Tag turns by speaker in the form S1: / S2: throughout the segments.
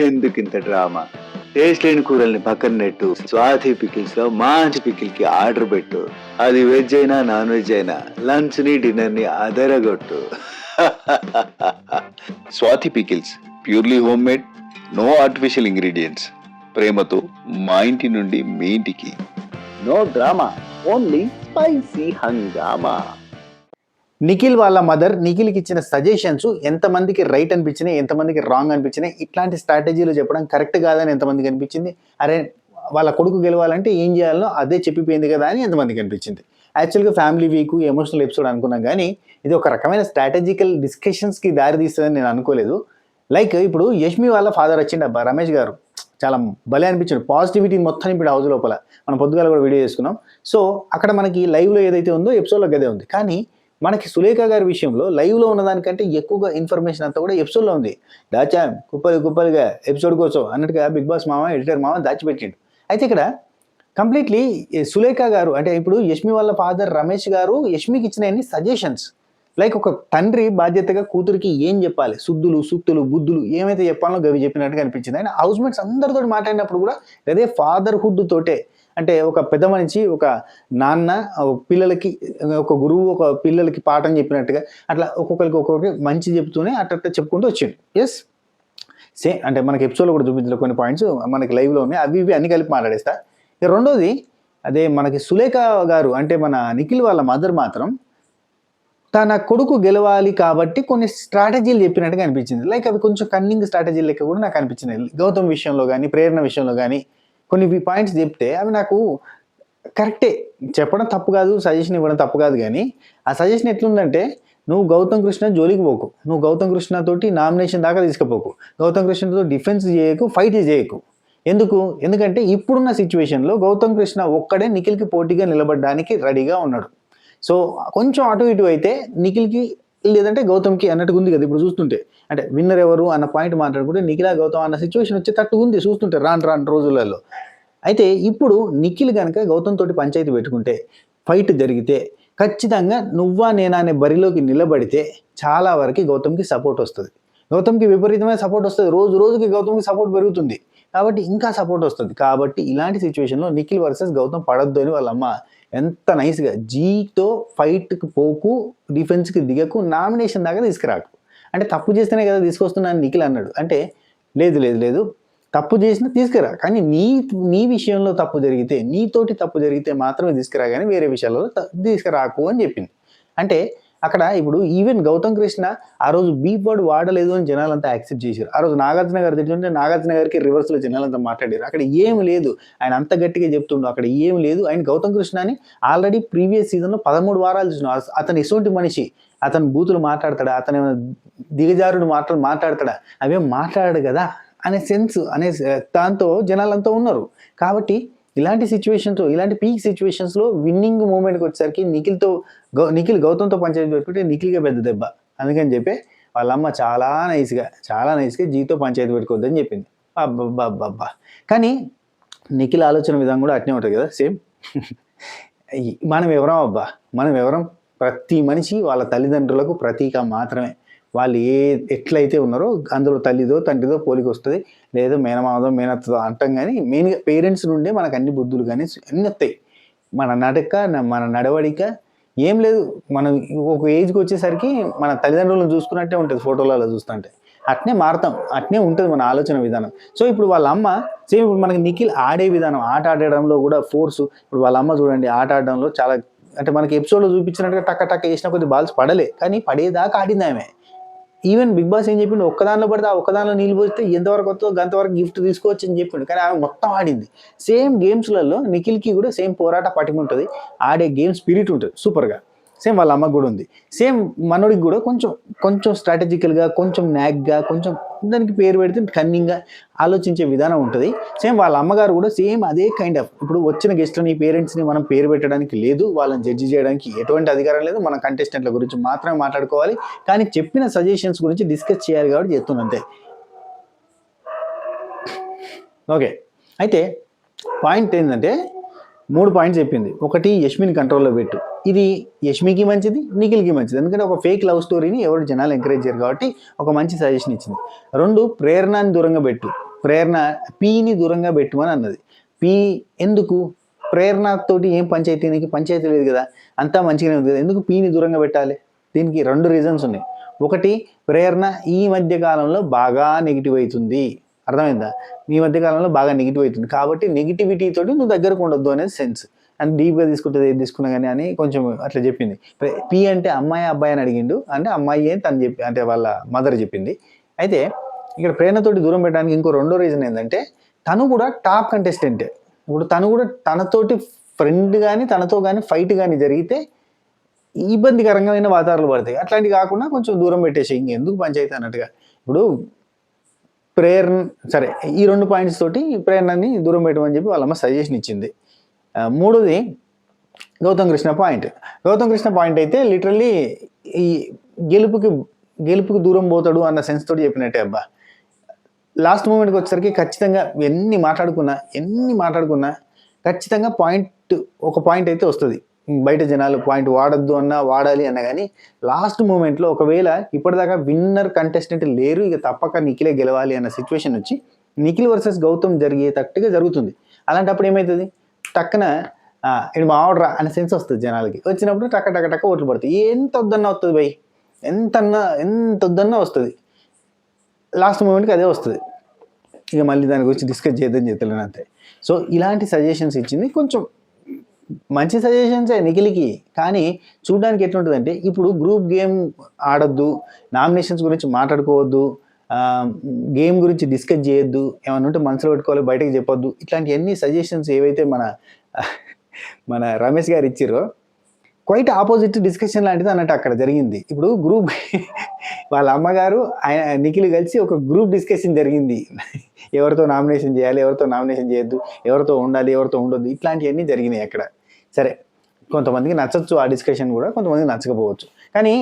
S1: ఎందుకింత drama? Taste లేని కూరల్ని పక్కన నెట్టు. స్వాతి పికిల్స్ లో మంచి పికిల్ కి ఆర్డర్ పెట్టు. అది వెజ్ అయినా నాన్ వెజ్ అయినా లంచ్ ని డిన్నర్ ని అదరగొట్టు.
S2: Swathi pickles purely homemade, no artificial ingredients. ప్రేమతో మా ఇంటి నుండి మీ ఇంటికి.
S1: నో డ్రామా, ఓన్లీ స్పైసీ హంగామా.
S3: నిఖిల్ వాళ్ళ మదర్ నిఖిల్కి ఇచ్చిన సజెషన్స్ ఎంతమందికి రైట్ అనిపించినాయి, ఎంతమందికి రాంగ్ అనిపించినాయి, ఇట్లాంటి స్ట్రాటజీలు చెప్పడం కరెక్ట్ కాదని ఎంతమందికి అనిపించింది, అరే వాళ్ళ కొడుకు గెలవాలంటే ఏం చేయాలో అదే చెప్పిపోయింది కదా అని ఎంతమందికి అనిపించింది. యాక్చువల్గా ఫ్యామిలీ వీక్ ఎమోషనల్ ఎపిసోడ్ అనుకున్నాం, కానీ ఇది ఒక రకమైన స్ట్రాటజికల్ డిస్కషన్స్కి దారి తీస్తుందని నేను అనుకోలేదు. లైక్ ఇప్పుడు యష్మి వాళ్ళ ఫాదర్ వచ్చిండు అబ్బా, రమేష్ గారు, చాలా భలే అనిపించాడు. పాజిటివిటీ మొత్తం ఇప్పుడు హౌస్ లోపల మనం పొద్దుగాల కూడా వీడియో చేసుకున్నాం. సో అక్కడ మనకి లైవ్లో ఏదైతే ఉందో ఎపిసోడ్లో గదే ఉంది, కానీ మనకి సులేఖ గారి విషయంలో లైవ్లో ఉన్నదానికంటే ఎక్కువగా ఇన్ఫర్మేషన్ అంతా కూడా ఎపిసోడ్లో ఉంది. దాచాం కుప్పలుగా ఎపిసోడ్ కోసం అన్నట్టుగా బిగ్ బాస్ మామ, ఎడిటర్ మామ దాచిపెట్టిండు. అయితే ఇక్కడ కంప్లీట్లీ సులేఖ గారు, అంటే ఇప్పుడు యష్మి వాళ్ళ ఫాదర్ రమేష్ గారు యష్మికి ఇచ్చిన సజెషన్స్, లైక్ ఒక తండ్రి బాధ్యతగా కూతురికి ఏం చెప్పాలి, శుద్ధులు సూక్తులు బుద్ధులు ఏమైతే చెప్పాలో గవి చెప్పినట్టుగా అనిపించింది. ఆయన హౌస్ మేట్స్ అందరితో మాట్లాడినప్పుడు కూడా అదే ఫాదర్హుడ్ తోటే, అంటే ఒక పెద్ద మనిషి ఒక నాన్న పిల్లలకి, ఒక గురువు ఒక పిల్లలకి పాఠం చెప్పినట్టుగా అట్లా ఒక్కొక్కరికి మంచి చెప్తూనే అట్లా చెప్పుకుంటూ వచ్చిండు. ఎస్ సేమ్, అంటే మనకి ఎపిసోడ్లో కూడా చూపించిన కొన్ని పాయింట్స్ మనకి లైవ్లో ఉన్నాయి, అవి ఇవి అన్ని కలిపి మాట్లాడేస్తా. ఇక రెండోది అదే మనకి సులేఖ గారు, అంటే మన నిఖిల్ వాళ్ళ మదర్ మాత్రం తన కొడుకు గెలవాలి కాబట్టి కొన్ని స్ట్రాటజీలు చెప్పినట్టుగా అనిపించింది. లైక్ అవి కొంచెం కన్నింగ్ స్ట్రాటజీలు లెక్క కూడా నాకు అనిపించింది. గౌతమ్ విషయంలో కానీ ప్రేరణ విషయంలో కానీ కొన్ని పాయింట్స్ చెప్తే అవి నాకు కరెక్టే, చెప్పడం తప్పు కాదు, సజెషన్ ఇవ్వడం తప్పు కాదు, కానీ ఆ సజెషన్ ఎట్లుందంటే నువ్వు గౌతమ్ కృష్ణ జోలికి పోకు, నువ్వు గౌతమ్ కృష్ణ తోటి నామినేషన్ దాకా తీసుకుపోకు, గౌతమ్ కృష్ణతో డిఫెన్స్ చేయకు, ఫైట్ చేయకు. ఎందుకంటే ఇప్పుడున్న సిచ్యువేషన్లో గౌతమ్ కృష్ణ ఒక్కడే నిఖిల్కి పోటీగా నిలబడడానికి రెడీగా ఉన్నాడు. సో కొంచెం అటు ఇటు అయితే నిఖిల్కి లేదంటే గౌతమ్కి అన్నట్టుగా ఉంది కదా ఇప్పుడు చూస్తుంటే. అంటే విన్నర్ ఎవరు అన్న పాయింట్ మాట్లాడుకుంటే నిఖిల గౌతమ్ అన్న సిచ్యువేషన్ వచ్చే తట్టు ఉంది చూస్తుంటే రాను రోజులలో. అయితే ఇప్పుడు నిఖిల్ కనుక గౌతమ్ తోటి పంచాయతీ పెట్టుకుంటే, ఫైట్ జరిగితే ఖచ్చితంగా నువ్వా నేనా అనే బరిలోకి నిలబడితే చాలా వరకు గౌతమ్కి సపోర్ట్ వస్తుంది. గౌతమ్కి విపరీతమైన సపోర్ట్ వస్తుంది, రోజుకి గౌతమ్కి సపోర్ట్ పెరుగుతుంది, కాబట్టి ఇంకా సపోర్ట్ వస్తుంది. కాబట్టి ఇలాంటి సిచ్యువేషన్లో నిఖిల్ వర్సెస్ గౌతమ్ పడద్దు అని వాళ్ళ అమ్మ ఎంత నైస్గా జీతో ఫైట్కి పోకు, డిఫెన్స్కి దిగకు, నామినేషన్ దాకా తీసుకురాకు, అంటే తప్పు చేస్తేనే కదా తీసుకొస్తున్నాను నిఖిల్ అన్నాడు. అంటే లేదు తప్పు చేసినా తీసుకురా, కానీ నీ విషయంలో తప్పు జరిగితే, నీతోటి తప్పు జరిగితే మాత్రమే తీసుకురా, కానీ వేరే విషయాల్లో తీసుకురాకు అని చెప్పింది. అంటే అక్కడ ఇప్పుడు ఈవెన్ గౌతమ్ కృష్ణ ఆ రోజు బీప్ వర్డ్ వాడలేదు అని జనాలంతా యాక్సెప్ట్ చేశారు. ఆ రోజు నాగార్జున గారు తింటుంటే నాగార్జున గారికి రివర్స్లో జనాలంతా మాట్లాడారు. అక్కడ ఏం లేదు, ఆయన అంత గట్టిగా చెప్తుండు, అక్కడ ఏం లేదు. ఆయన గౌతమ్ కృష్ణని ఆల్రెడీ ప్రీవియస్ సీజన్లో 13 వారాలు చూసినాం. అతను ఎటువంటి మనిషి, అతను బూతులు మాట్లాడతాడా, అతను ఏమైనా దిగజారుడు మాట్లాడతాడా, అవేం మాట్లాడాడు కదా అనే సెన్స్ అనే దాంతో జనాలంతా ఉన్నారు. కాబట్టి ఇలాంటి సిచ్యువేషన్స్, ఇలాంటి పీక్ సిచ్యువేషన్స్లో విన్నింగ్ మూమెంట్కి వచ్చేసరికి నిఖిల్ గౌతమ్తో పంచాయతీ పెట్టుకుంటే నిఖిల్గా పెద్ద దెబ్బ. అందుకని చెప్పి వాళ్ళ అమ్మ చాలా నైస్గా జీతో పంచాయతీ పెట్టుకోవద్దని చెప్పింది. అబ్బా కానీ నిఖిల్ ఆలోచన విధానం కూడా అట్నే ఉంటుంది కదా సేమ్. మనం ఎవరం ప్రతి మనిషి వాళ్ళ తల్లిదండ్రులకు ప్రతీక మాత్రమే. వాళ్ళు ఎట్లయితే ఉన్నారో అందులో తల్లిదో తండ్రిదో పోలిక వస్తుంది, లేదో మేనమామదో మేనత్తదో అంటాం, కానీ మెయిన్గా పేరెంట్స్ నుండే మనకు అన్ని బుద్ధులు కానీ అన్నీ వస్తాయి. మన నడవడిక ఏం లేదు, మనం ఒక ఏజ్కి వచ్చేసరికి మన తల్లిదండ్రులను చూసుకున్నట్టే ఉంటుంది, ఫోటోలలో చూస్తుంటే అట్నే మారుతాం, అట్నే ఉంటుంది మన ఆలోచన విధానం. సో ఇప్పుడు వాళ్ళ అమ్మ సేమ్ ఇప్పుడు మనకి నిఖిల్ ఆడే విధానం, ఆట ఆడడంలో కూడా ఫోర్సు. ఇప్పుడు వాళ్ళ అమ్మ చూడండి, ఆట ఆడడంలో చాలా, అంటే మనకి ఎపిసోడ్లో చూపించినట్టుగా టక్క వేసిన కొద్ది బాల్స్ పడలే, కానీ పడేదాకా ఆడింది ఆమె. ఈవెన్ బిగ్ బాస్ ఏం చెప్పిండు, ఒక్కదానిలో పడితే ఆ ఒక్కదానిలో నీళ్ళు పోస్తే ఎంతవరకు వస్తుందో గంతవరకు గిఫ్ట్ తీసుకోవచ్చు అని చెప్పిండు, కానీ ఆమె మొత్తం ఆడింది. సేమ్ గేమ్స్లలో నిఖిల్కి కూడా సేమ్ పోరాట పటిమ ఉంటుంది, ఆడే గేమ్ స్పిరిట్ ఉంటుంది సూపర్గా. సేమ్ వాళ్ళ అమ్మకు కూడా ఉంది. సేమ్ మనోడికి కూడా కొంచెం స్ట్రాటజికల్గా, కొంచెం నాగ్గా, కొంచెం దానికి పేరు పెడితే కన్నింగ్గా ఆలోచించే విధానం ఉంటుంది. సేమ్ వాళ్ళ అమ్మగారు కూడా సేమ్ అదే కైండ్ ఆఫ్. ఇప్పుడు వచ్చిన గెస్ట్లని పేరెంట్స్ని మనం పేరు పెట్టడానికి లేదు, వాళ్ళని జడ్జి చేయడానికి ఎటువంటి అధికారం లేదు, మన కంటెస్టెంట్ల గురించి మాత్రమే మాట్లాడుకోవాలి, కానీ చెప్పిన సజెషన్స్ గురించి డిస్కస్ చేయాలి కాబట్టి చెప్తున్నా అంతే. ఓకే, అయితే పాయింట్ ఏంటంటే 3 పాయింట్స్ చెప్పింది. ఒకటి, యష్మిని కంట్రోల్లో పెట్టు, ఇది యష్మికి మంచిది, నిఖిల్కి మంచిది, ఎందుకంటే ఒక ఫేక్ లవ్ స్టోరీని ఎవరు జనాలు ఎంకరేజ్ చేయరు కాబట్టి ఒక మంచి సజెషన్ ఇచ్చింది. 2, ప్రేరణని దూరంగా పెట్టు, ప్రేరణ పీని దూరంగా పెట్టుమని అన్నది. పీ ఎందుకు? ప్రేరణతోటి ఏం పంచాయతీ, నీకు పంచాయతీ లేదు కదా, అంతా మంచిగానే ఉంది కదా, ఎందుకు పీని దూరంగా పెట్టాలి? దీనికి 2 రీజన్స్ ఉన్నాయి. ఒకటి, ప్రేరణ ఈ మధ్య కాలంలో బాగా నెగిటివ్ అవుతుంది, అర్థమైందా? ఈ మధ్య కాలంలో బాగా నెగిటివ్ అవుతుంది కాబట్టి నెగిటివిటీ తోటి నువ్వు దగ్గరకు ఉండొద్దు అనేది సెన్స్. అండ్ డీప్గా తీసుకుంటుంది ఏది తీసుకున్నా కానీ అని కొంచెం అట్లా చెప్పింది. పి అంటే అమ్మాయి అబ్బాయి అని అడిగిండు, అంటే అమ్మాయి అని తను చెప్పి, అంటే వాళ్ళ మదర్ చెప్పింది. అయితే ఇక్కడ ప్రేరణతోటి దూరం పెట్టడానికి ఇంకో 2వ రీజన్ ఏంటంటే, తను కూడా టాప్ కంటెస్టెంట్. ఇప్పుడు తను కూడా తనతోటి ఫ్రెండ్ కానీ తనతో కానీ ఫైట్ కానీ జరిగితే ఇబ్బందికరంగా వాతావరణాలు పడతాయి. అట్లాంటివి కాకుండా కొంచెం దూరం పెట్టేసి ఇంకెందుకు పంచాయతీ అన్నట్టుగా. ఇప్పుడు ప్రేరణ సరే, ఈ 2 పాయింట్స్ తోటి ప్రేరణని దూరం పెట్టమని చెప్పి వాళ్ళమ్మ సజెషన్ ఇచ్చింది. 3వది గౌతమ్ కృష్ణ పాయింట్. గౌతమ్ కృష్ణ పాయింట్ అయితే లిటరల్లీ ఈ గెలుపుకి దూరం పోతాడు అన్న సెన్స్ తోటి చెప్పినట్టే అబ్బా. లాస్ట్ మూమెంట్కి వచ్చేసరికి ఖచ్చితంగా ఎన్ని మాట్లాడుకున్నా ఖచ్చితంగా ఒక పాయింట్ అయితే వస్తుంది. బయట జనాలు పాయింట్ వాడద్దు అన్నా వాడాలి అన్నా కానీ లాస్ట్ మూమెంట్లో ఒకవేళ ఇప్పటిదాకా విన్నర్ కంటెస్టెంట్ లేరు, ఇక తప్పక నిఖిలే గెలవాలి అన్న సిచ్యువేషన్ వచ్చి నిఖిల్ వర్సెస్ గౌతమ్ జరిగేటట్టుగా జరుగుతుంది. అలాంటప్పుడు ఏమవుతుంది, టక్కన ఇది మా ఆర్డర్ అనే సెన్స్ వస్తుంది జనాలకి. వచ్చినప్పుడు టక్క ఓట్లు పడుతుంది. ఎంత వద్దన్నా వస్తుంది భయ్, ఎంత వద్దన్నా వస్తుంది. లాస్ట్ మూమెంట్కి అదే వస్తుంది. ఇక మళ్ళీ దాని గురించి డిస్కస్ చేద్దని చెప్తలేను అంతే. సో ఇలాంటి సజెషన్స్ ఇచ్చింది, కొంచెం మంచి సజెషన్సే నిఖిల్కి. కానీ చూడడానికి ఎట్లుంటుందంటే, ఇప్పుడు గ్రూప్ గేమ్ ఆడొద్దు, నామినేషన్స్ గురించి మాట్లాడుకోవద్దు, గేమ్ గురించి డిస్కస్ చేయొద్దు, ఏమన్నా ఉంటే మనసులో పెట్టుకోవాలి, బయటకు చెప్పొద్దు, ఇట్లాంటి సజెషన్స్ ఏవైతే మన రమేష్ గారు ఇచ్చిరో క్వైట్ ఆపోజిట్ డిస్కషన్ లాంటిది అన్నట్టు అక్కడ జరిగింది. ఇప్పుడు గ్రూప్ వాళ్ళ అమ్మగారు నిఖిల్ కలిసి ఒక గ్రూప్ డిస్కషన్ జరిగింది. ఎవరితో నామినేషన్ చేయాలి, ఎవరితో నామినేషన్ చేయొద్దు, ఎవరితో ఉండాలి, ఎవరితో ఉండొద్దు, ఇట్లాంటివన్నీ జరిగినాయి అక్కడ. సరే, కొంతమందికి నచ్చచ్చు ఆ డిస్కషన్ కూడా, కొంతమందికి నచ్చకపోవచ్చు. కానీ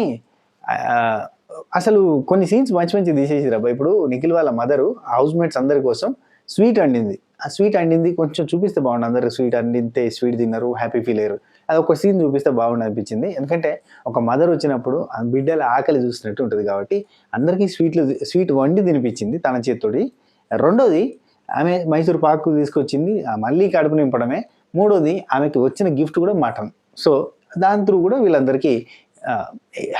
S3: అసలు కొన్ని సీన్స్ మంచి తీసేసిరు అబ్బా. ఇప్పుడు నిఖిల్ వాళ్ళ మదరు హౌస్ మేట్స్ అందరి కోసం స్వీట్ వండింది. ఆ స్వీట్ వండింది కొంచెం చూపిస్తే బాగుండు, అందరు స్వీట్ వండితే స్వీట్ తిన్నారు, హ్యాపీ ఫీల్ అయ్యారు. అది ఒక సీన్ చూపిస్తే బాగుండు అనిపించింది. ఎందుకంటే ఒక మదర్ వచ్చినప్పుడు ఆ బిడ్డల ఆకలి చూసినట్టు ఉంటుంది కాబట్టి అందరికీ స్వీట్ వండి తినిపించింది తన చేతితోటి. 2వది, ఆమె మైసూర్ పాకు తీసుకొచ్చింది, మళ్ళీ కడుపు నింపడమే. 3వది, ఆమెకి వచ్చిన గిఫ్ట్ కూడా మటన్. సో దాని త్రూ కూడా వీళ్ళందరికీ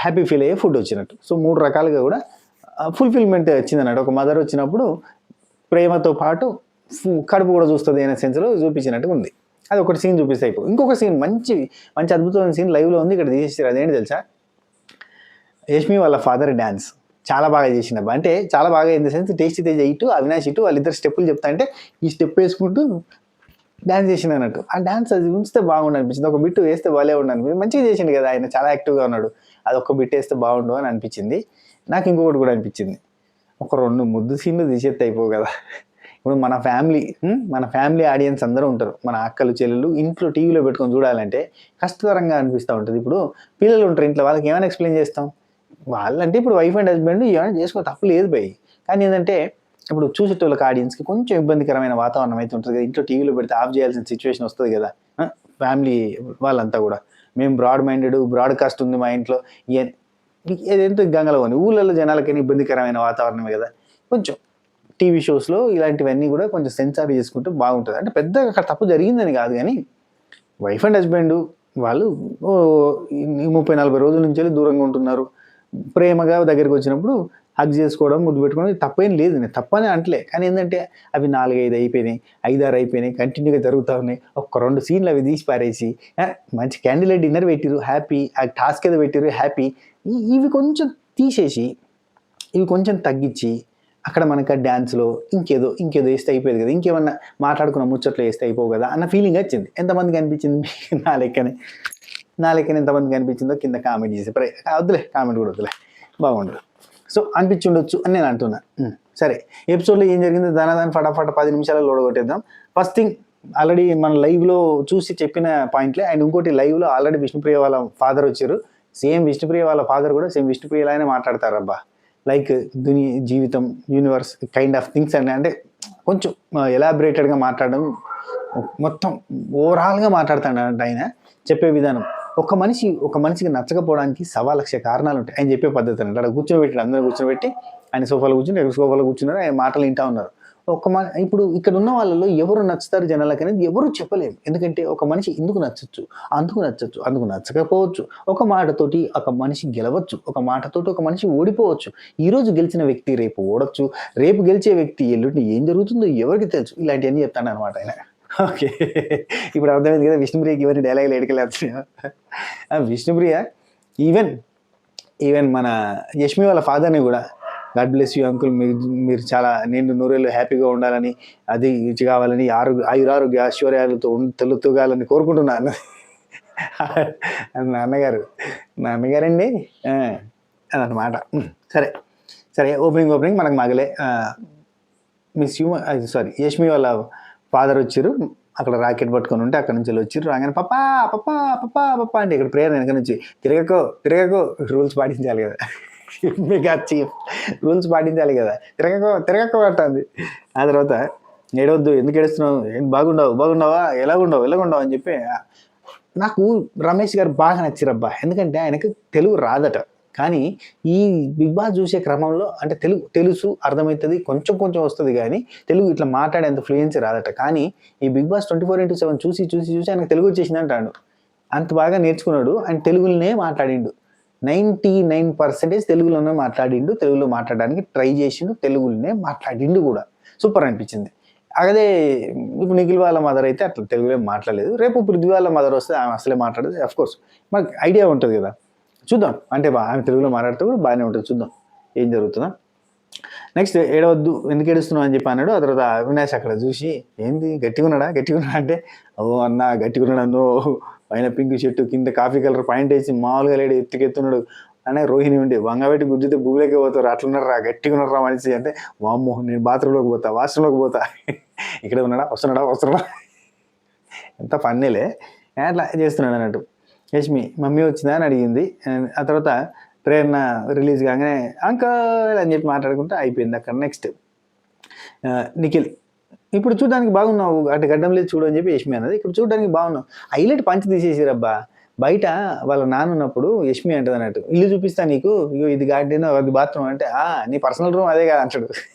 S3: హ్యాపీ ఫీల్ అయ్యే ఫుడ్ వచ్చినట్టు. సో 3 రకాలుగా కూడా ఫుల్ఫిల్మెంట్ వచ్చింది అన్నట్టు. ఒక మదర్ వచ్చినప్పుడు ప్రేమతో పాటు కడుపు కూడా చూస్తుంది అనే సెన్స్లో చూపించినట్టుగా ఉంది. అది ఒకటి సీన్ చూపిస్తే అయిపో. ఇంకొక సీన్ మంచి అద్భుతమైన సీన్ లైవ్లో ఉంది, ఇక్కడ తీసేసారు. అదేంటి తెలుసా, యష్మి వాళ్ళ ఫాదర్ డ్యాన్స్ చాలా బాగా చేసిన. అంటే చాలా బాగా in the sense, tasty Teja ఇటు అవినాష్ ఇటు వాళ్ళిద్దరు స్టెప్పులు చెప్తా అంటే ఈ స్టెప్ వేసుకుంటూ డ్యాన్స్ చేసిన అన్నట్టు. ఆ డ్యాన్స్ అది ఉంచితే బాగుండు అనిపించింది. ఒక బిట్ వేస్తే బాగా ఉండు అనిపించింది. మంచిగా చేసిండు కదా ఆయన, చాలా యాక్టివ్గా ఉన్నాడు. అది ఒక్క బిట్ వేస్తే బాగుండు అని అనిపించింది నాకు. ఇంకొకటి కూడా అనిపించింది, ఒక 2 ముద్దు సీన్లు తీసేస్తే అయిపో కదా. ఇప్పుడు మన ఫ్యామిలీ ఆడియన్స్ అందరూ ఉంటారు, మన అక్కలు చెల్లెలు, ఇంట్లో టీవీలో పెట్టుకొని చూడాలంటే కష్టతరంగా అనిపిస్తూ ఉంటుంది. ఇప్పుడు పిల్లలు ఉంటారు ఇంట్లో, వాళ్ళకి ఏమైనా ఎక్స్ప్లెయిన్ చేస్తాం? వాళ్ళంటే ఇప్పుడు వైఫ్ అండ్ హస్బెండ్ ఏమైనా చేసుకో, తప్పు లేదు భయ్. కానీ ఏంటంటే ఇప్పుడు చూసేటోళ్ళకి ఆడియన్స్కి కొంచెం ఇబ్బందికరమైన వాతావరణం అయితే ఉంటుంది కదా. ఇంట్లో టీవీలో పెడితే ఆఫ్ చేయాల్సిన సిచ్యువేషన్ వస్తుంది కదా. ఫ్యామిలీ వాళ్ళంతా కూడా మేము బ్రాడ్కాస్ట్ ఉంది మా ఇంట్లో, ఏదైతే గంగలో ఉంది, ఊళ్ళల్లో జనాలకైనా ఇబ్బందికరమైన వాతావరణమే కదా. కొంచెం టీవీ షోస్లో ఇలాంటివన్నీ కూడా కొంచెం సెన్సార్ చేసుకుంటే బాగుంటుంది. అంటే పెద్దగా అక్కడ తప్పు జరిగిందని కాదు, కానీ వైఫ్ అండ్ హస్బెండ్ వాళ్ళు 30-40 రోజుల నుంచి దూరంగా ఉంటున్నారు. ప్రేమగా దగ్గరికి వచ్చినప్పుడు హగ్ చేసుకోవడం, ముద్దు పెట్టుకోవడం తప్పేం లేదు, నేను తప్పని అంటలే. కానీ ఏంటంటే అవి 4-5 అయిపోయినాయి, 5-6 అయిపోయినాయి, కంటిన్యూగా జరుగుతూ ఉన్నాయి. ఒక 2 సీన్లు అవి తీసి పారేసి మంచి క్యాండిల్ డిన్నర్ పెట్టిరు హ్యాపీ, ఆ టాస్క్ ఏదో పెట్టిరు హ్యాపీ, ఇవి కొంచెం తీసేసి ఇవి కొంచెం తగ్గించి అక్కడ మనకు ఆ డ్యాన్స్లో ఇంకేదో వేస్తే అయిపోయేది కదా, ఇంకేమన్నా మాట్లాడుకున్న ముచ్చట్లో వేస్తే అయిపోవు కదా అన్న ఫీలింగ్ వచ్చింది. ఎంతమందికి అనిపించింది? నా లెక్కనే ఎంతమందికి అనిపించిందో కింద కామెంట్ చేసి, వద్దులే కామెంట్ కూడా వద్దులే, బాగుండదు. సో అనిపించి ఉండొచ్చు అని నేను అంటున్నా. సరే, ఎపిసోడ్లో ఏం జరిగింది దాని ఫటాఫట 10 నిమిషాలలో ఓడగొట్టేద్దాం. ఫస్ట్ థింగ్, ఆల్రెడీ మన లైవ్లో చూసి చెప్పిన పాయింట్లే. అండ్ ఇంకోటి, లైవ్లో ఆల్రెడీ విష్ణుప్రియ వాళ్ళ ఫాదర్ వచ్చారు. సేమ్ విష్ణుప్రియ వాళ్ళ ఫాదర్ కూడా సేమ్ విష్ణుప్రియలానే మాట్లాడతారు అబ్బా. లైక్ జీవితం, యూనివర్స్ కైండ్ ఆఫ్ థింగ్స్ అని, అంటే కొంచెం ఎలాబరేటెడ్గా మాట్లాడడం, మొత్తం ఓవరాల్గా మాట్లాడతాడు ఆయన చెప్పే విధానం. ఒక మనిషికి నచ్చకపోవడానికి 1,000,000 కారణాలు ఉంటాయి ఆయన చెప్పే పద్ధతి. అంటే అక్కడ అందరూ కూర్చోబెట్టి ఆయన సోఫాలో కూర్చున్నారు, ఆయన మాటలు వింటా ఉన్నారు. ఇప్పుడు ఇక్కడ ఉన్న వాళ్ళలో ఎవరు నచ్చుతారు జనాలకు అనేది ఎవరు చెప్పలేము. ఎందుకంటే ఒక మనిషి ఎందుకు నచ్చచ్చు, అందుకు నచ్చకపోవచ్చు. ఒక మాటతోటి ఒక మనిషి గెలవచ్చు, ఒక మాటతోటి ఒక మనిషి ఓడిపోవచ్చు. ఈరోజు గెలిచిన వ్యక్తి రేపు ఓడొచ్చు, రేపు గెలిచే వ్యక్తి ఎల్లుండి ఏం జరుగుతుందో ఎవరికి తెలుసు. ఇలాంటివన్నీ చెప్తాను అనమాట ఆయన. ఓకే, ఇప్పుడు అర్థమైంది కదా విష్ణుప్రియకి ఇవన్నీ డైలాగులు ఎడకెళ్ళాల్సిన. విష్ణుప్రియ ఈవెన్ మన యష్మి వాళ్ళ ఫాదర్ని కూడా గాడ్ బ్లెస్ యూ అంకుల్, మీరు చాలా నిండు నూరేళ్ళు హ్యాపీగా ఉండాలని, అది ఇది కావాలని, ఆయురారోగ్య ఐశ్వర్యాలతో తొలతూగాలని కోరుకుంటున్నాను. నాన్నగారండి అన్నమాట. సరే ఓపెనింగ్ మనకు మగలే. యష్మి వాళ్ళ ఫాదర్ వచ్చారు, అక్కడ రాకెట్ పట్టుకొని ఉంటే అక్కడ నుంచి వచ్చారు. రాగానే పప్పా పప్పా పప్పా పప్పా అంటే ఇక్కడ ప్రేయర్ వెనక నుంచి తిరగకో రూల్స్ పాటించాలి కదా, మీకు చీఫ్ రూల్స్ పాటించాలి కదా, తిరగకో అంటుంది. ఆ తర్వాత ఏడవద్దు, ఎందుకు ఏడుస్తున్నావు, ఏం బాగుండవా ఎలాగుండవు అని చెప్పి. నాకు రమేష్ గారు బాగా నచ్చారబ్బా, ఎందుకంటే ఆయనకు తెలుగు రాదట, కానీ ఈ బిగ్ బాస్ చూసే క్రమంలో అంటే తెలుసు అర్థమవుతుంది, కొంచెం వస్తుంది, కానీ తెలుగు ఇట్లా మాట్లాడేంత ఫ్లూయెన్సీ రాదట. కానీ ఈ బిగ్ బాస్ 24/7 చూసి ఆయనకు తెలుగు వచ్చేసింది అంటాడు. అంత బాగా నేర్చుకున్నాడు, ఆయన తెలుగులోనే మాట్లాడిండు. 99% తెలుగులోనే మాట్లాడిండు, తెలుగులో మాట్లాడడానికి ట్రై చేసిండు, తెలుగులోనే మాట్లాడిండు కూడా. సూపర్ అనిపించింది. అదే ఇప్పుడు నిఖిల్ వాళ్ళ మదర్ అయితే అట్లా తెలుగులో మాట్లాడలేదు. రేపు పృథ్వీ వాళ్ళ మదర్ వస్తే ఆమె అసలే మాట్లాడదు. అఫ్కోర్స్ మాకు ఐడియా ఉంటుంది కదా, చూద్దాం. అంటే ఆమె తెలుగులో మాట్లాడితే కూడా బాగానే ఉంటుంది, చూద్దాం ఏం జరుగుతుందో. నెక్స్ట్ ఏడవద్దు, ఎందుకు ఏడుస్తున్నావు అని చెప్పి అన్నాడు. ఆ తర్వాత అవినాష్ అక్కడ చూసి ఏంది గట్టిగా ఉన్నాడా అంటే, ఓ అన్న గట్టిగా ఉన్నాడు అన్నో, పైన పింక్ షర్టు కింద కాఫీ కలర్ పాయింట్ వేసి మామూలుగా లేడు ఎత్తుకెత్తున్నాడు అనే రోహిణి ఉండి వంగబెట్టి గుద్దితే భూమిలోకి పోతారు, అట్లున్నారా గట్టిగా ఉన్నారా మనిషి అంటే, వామ్మో నేను బాత్రూంలోకి పోతా, వాష్రూమ్లోకి పోతా, ఇక్కడ వస్తున్నాడా ఎంత ఫన్నీలే అట్లా చేస్తున్నాడు అన్నట్టు. యష్మి మమ్మీ వచ్చిందా అని అడిగింది. ఆ తర్వాత ప్రేరణ రిలీజ్ కాగానే అంకల్ అని చెప్పి మాట్లాడుకుంటే అయిపోయింది అక్కడ. నెక్స్ట్ నిఖిల్, ఇప్పుడు చూడడానికి బాగున్నావు, అంటే గడ్డం లేదు చూడు అని చెప్పి యష్మి అన్నది. ఇప్పుడు చూడడానికి బాగున్నావు, హైలైట్ పంచి తీసేసిరబ్బా. బయట వాళ్ళ నాన్న ఉన్నప్పుడు యష్మి అంటది అన్నట్టు, ఇల్లు చూపిస్తా నీకు, ఇగో ఇది గార్డెన్ అది బాత్రూమ్ అంటే, నీ పర్సనల్ రూమ్ అదే కదా అంటాడు.